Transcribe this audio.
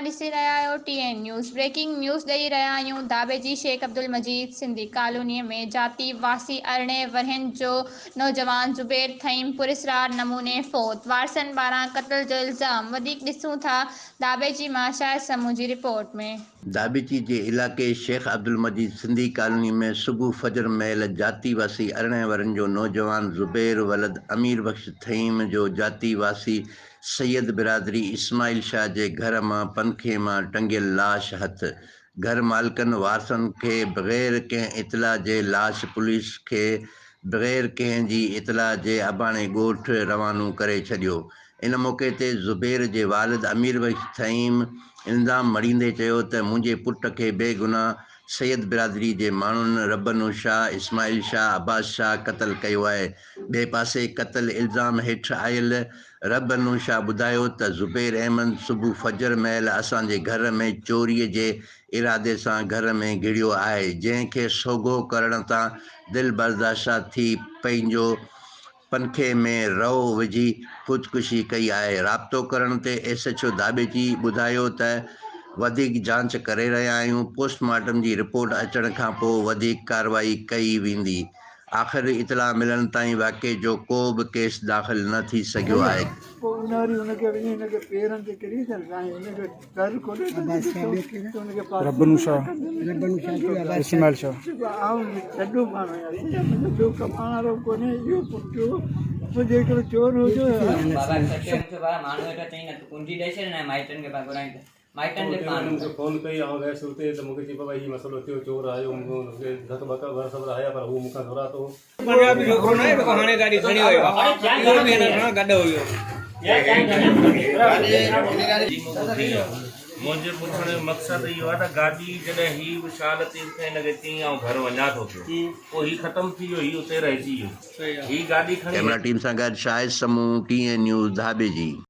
ॾिसी रहिया आहियो TN न्यूज़। ब्रेकिंग न्यूज़ ॾेई रहिया आहियूं। दाबे जी शेख अब्दुल मजीद सिंधी कॉलोनीअ में जाती वासी 18 वरहनि जो नौजवान ज़ुबैर थईम पुरस्रार नमूने फ़ौत। वारसनि पारां क़त्ल जो इल्ज़ाम। वधीक ॾिसूं था दाबेची मां शाहिद समूह जी रिपोर्ट में। दाबेची जे इलाक़े शेख अब्दुल मजीद सिंधी कॉलोनी में सुबुह फजर महिल जाती वासी 18 वरनि जो नौजवान ज़ुबैर वलद अमीर बख्श थईम जो जाती वासी सैयद बिरादरी इस्माइल शाह जे घर मां पंखे मां टंगियल लाश हथ। घर मालिकनि वारसनि खे बग़ैर कंहिं इतला जे लाश पुलिस खे बग़ैर कंहिं जी इतला जे अबाणे ॻोठ रवानो करे छॾियो। इन मौक़े ते ज़ुबैर जे वालिद अमीर बख्श थईम इल्ज़ाम मड़ींदे चयो त मुंहिंजे पुट खे बेगुनाह सैयद बिरादरी जे माण्हुनि रब्बनो शाह, इस्माइल शाह, अब्बास शाह क़त्ल कयो आहे। ॿिए पासे क़त्ल इल्ज़ाम हेठि आयल रब्बनो शाह ॿुधायो त ज़ुबैर अहमद सुबुह फजर महिल असांजे घर में चोरीअ जे इरादे सां घर में घिड़ियो आहे, जंहिंखे सोघो करण तां दिलि बर्दाश्त थी पंहिंजो पंखे में रओ विझी ख़ुदकुशी कई आहे। राब्तो करण ते SHO दाबेची ॿुधायो त वधीक जांच करे रहिया आहियूं। पोस्टमार्टम जी रिपोर्ट अचण खां पोइ वधीक कार्रवाई कई वेंदी। आख़िर इतला मिलण ताईं वाक़े जो को बि केस दाख़िल न थी सघियो आहे। रब्बनो शाह, इस्माइल शाह चोर हुजो माइटन के पान मुझे फोन कई आ गए सुते तो मुके जी बाबा ये मसलो थियो चोर आयो मुके धक बका घर सब आया पर वो मुका धरा तो बड़ा भी छोकरो ना तो हाने गाड़ी खणी होयो और भी ना गड होयो मुझे पुछण मकसद यो है गाड़ी जडे ही विशाल तीर्थ लगे ती आ घर वना तो ओ ही खत्म थी यो ही उते रह जी ही गाड़ी खणी। कैमरा टीम सां गॾु शाहिद समूह TN न्यूज़ दाबे जी।